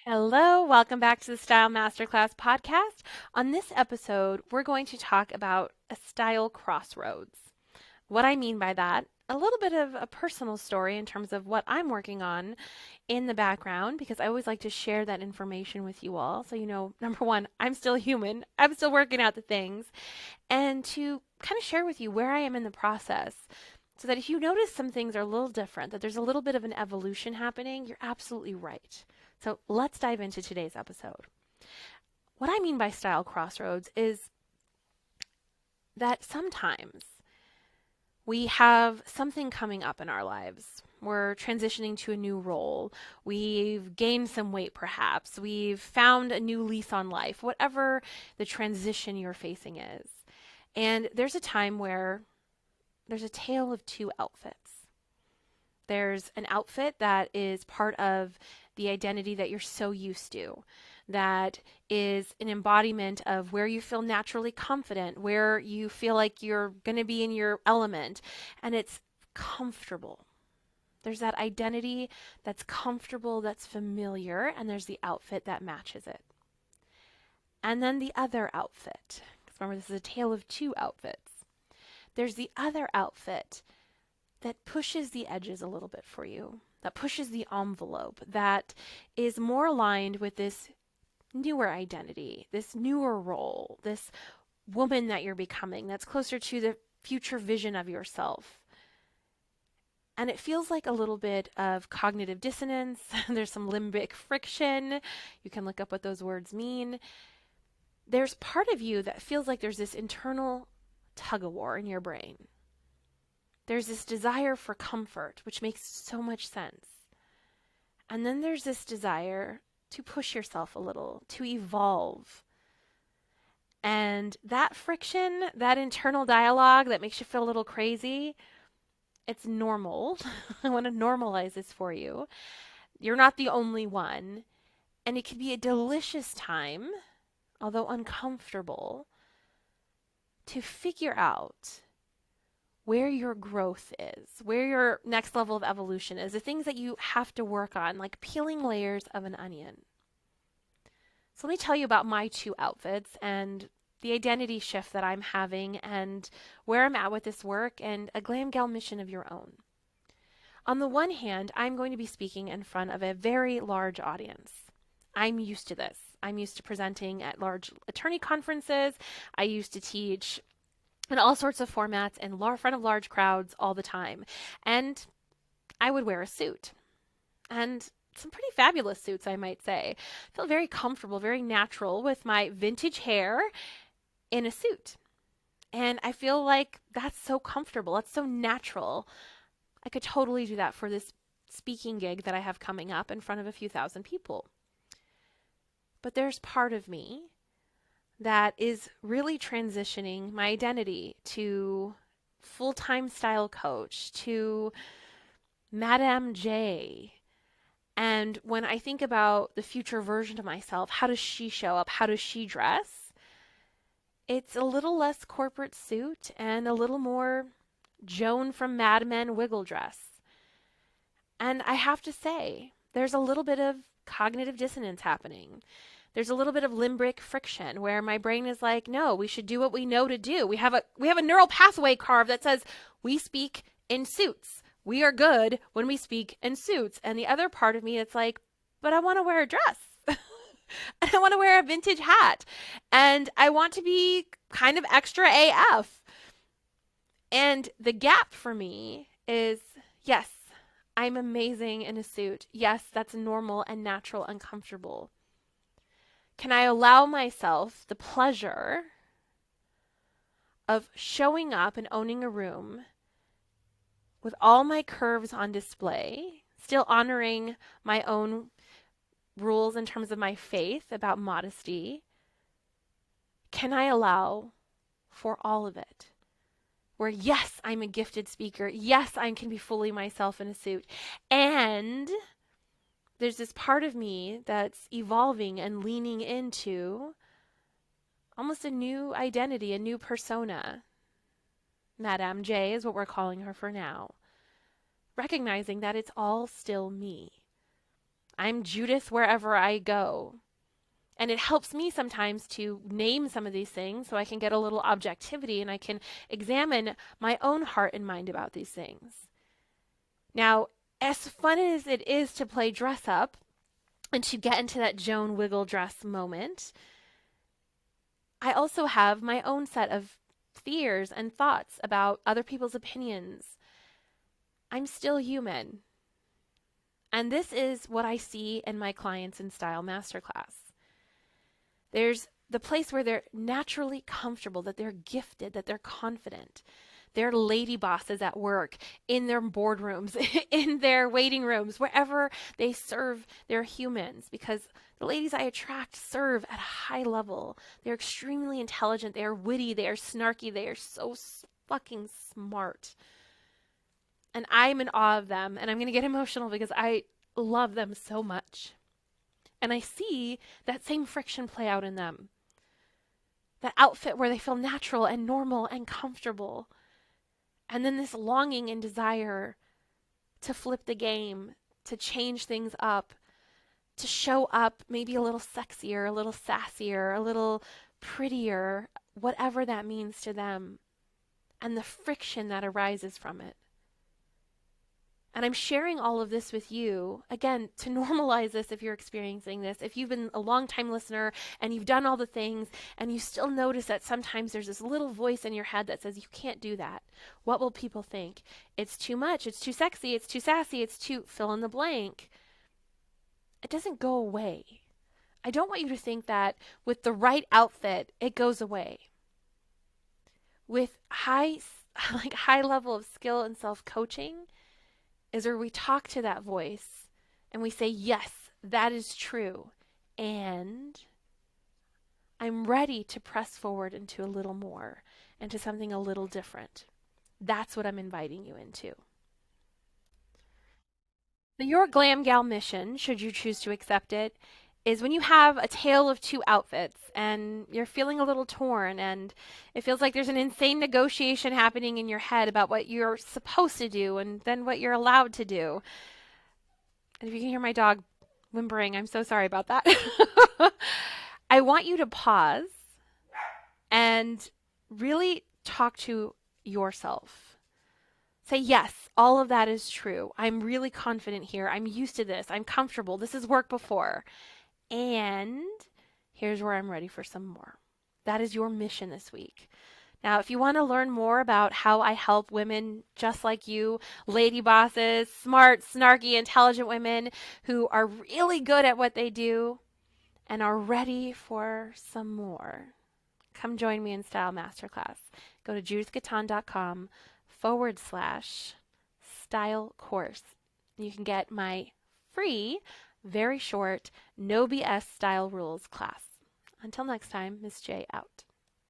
Hello, welcome back to the Style Masterclass Podcast. On this episode, we're going to talk about a style crossroads. What I mean by that, a little bit of a personal story in terms of what I'm working on in the background, because I always like to share that information with you all. So, number one, I'm still human, I'm still working out the things, and to kind of share with you where I am in the process. So that if you notice some things are a little different, that there's a little bit of an evolution happening, you're absolutely right. So let's dive into today's episode. What I mean by style crossroads is that sometimes we have something coming up in our lives. We're transitioning to a new role. We've gained some weight, perhaps. We've found a new lease on life, whatever the transition you're facing is. And there's a time where there's a tale of two outfits. There's an outfit that is part of the identity that you're so used to, that is an embodiment of where you feel naturally confident, where you feel like you're going to be in your element, and it's comfortable. There's that identity that's comfortable, that's familiar, and there's the outfit that matches it. And then the other outfit, because remember, this is a tale of two outfits. There's the other outfit that pushes the edges a little bit for you, that pushes the envelope, that is more aligned with this newer identity, this newer role, this woman that you're becoming, that's closer to the future vision of yourself. And it feels like a little bit of cognitive dissonance. There's some limbic friction. You can look up what those words mean. There's part of you that feels like there's this internal tug of war in your brain. There's this desire for comfort, which makes so much sense. And then there's this desire to push yourself a little, to evolve. And that friction, that internal dialogue that makes you feel a little crazy, it's normal. I want to normalize this for you. You're not the only one. And it can be a delicious time, although uncomfortable, to figure out where your growth is, where your next level of evolution is, the things that you have to work on, like peeling layers of an onion. So let me tell you about my two outfits and the identity shift that I'm having and where I'm at with this work and a glam gal mission of your own. On the one hand, I'm going to be speaking in front of a very large audience. I'm used to this. I'm used to presenting at large attorney conferences. I used to teach in all sorts of formats in front of large crowds all the time. And I would wear a suit. And some pretty fabulous suits, I might say. I feel very comfortable, very natural with my vintage hair in a suit. And I feel like that's so comfortable. That's so natural. I could totally do that for this speaking gig that I have coming up in front of a few thousand people. But there's part of me that is really transitioning my identity to full-time style coach, to Madame J. And when I think about the future version of myself, how does she show up? How does she dress? It's a little less corporate suit and a little more Joan from Mad Men wiggle dress. And I have to say, there's a little bit of cognitive dissonance happening. There's a little bit of limbic friction where my brain is like, no, we should do what we know to do. We have a neural pathway carved that says we speak in suits. We are good when we speak in suits. And the other part of me that's like, but I want to wear a dress. And I want to wear a vintage hat. And I want to be kind of extra AF. And the gap for me is, yes, I'm amazing in a suit. Yes, that's normal and natural and comfortable. Can I allow myself the pleasure of showing up and owning a room with all my curves on display, still honoring my own rules in terms of my faith about modesty? Can I allow for all of it? Where, yes, I'm a gifted speaker. Yes, I can be fully myself in a suit. And there's this part of me that's evolving and leaning into almost a new identity, a new persona. Madame J is what we're calling her for now. Recognizing that it's all still me. I'm Judith wherever I go. And it helps me sometimes to name some of these things so I can get a little objectivity and I can examine my own heart and mind about these things. Now, as fun as it is to play dress up and to get into that Joan Wiggle dress moment, I also have my own set of fears and thoughts about other people's opinions. I'm still human. And this is what I see in my clients in Style Masterclass. There's the place where they're naturally comfortable, that they're gifted, that they're confident. They're lady bosses at work, in their boardrooms, in their waiting rooms, wherever they serve their humans. Because the ladies I attract serve at a high level. They're extremely intelligent. They are witty. They are snarky. They are so fucking smart. And I'm in awe of them. And I'm going to get emotional because I love them so much. And I see that same friction play out in them. That outfit where they feel natural and normal and comfortable. And then this longing and desire to flip the game, to change things up, to show up maybe a little sexier, a little sassier, a little prettier, whatever that means to them. And the friction that arises from it. And I'm sharing all of this with you, again, to normalize this if you're experiencing this. If you've been a long-time listener and you've done all the things and you still notice that sometimes there's this little voice in your head that says, you can't do that. What will people think? It's too much. It's too sexy. It's too sassy. It's too fill in the blank. It doesn't go away. I don't want you to think that with the right outfit, it goes away. With high level of skill and self-coaching, is where we talk to that voice and we say, yes, that is true. And I'm ready to press forward into a little more, into something a little different. That's what I'm inviting you into. Your Glam Gal mission, should you choose to accept it, is when you have a tale of two outfits and you're feeling a little torn and it feels like there's an insane negotiation happening in your head about what you're supposed to do and then what you're allowed to do. And if you can hear my dog whimpering, I'm so sorry about that. I want you to pause and really talk to yourself. Say, yes, all of that is true. I'm really confident here. I'm used to this. I'm comfortable. This has worked before. And here's where I'm ready for some more. That is your mission this week. Now, if you want to learn more about how I help women just like you, lady bosses, smart, snarky, intelligent women who are really good at what they do and are ready for some more, come join me in Style Masterclass. Go to judithgaton.com/style course. You can get my free, very short, no BS style rules class. Until next time, Miss J out.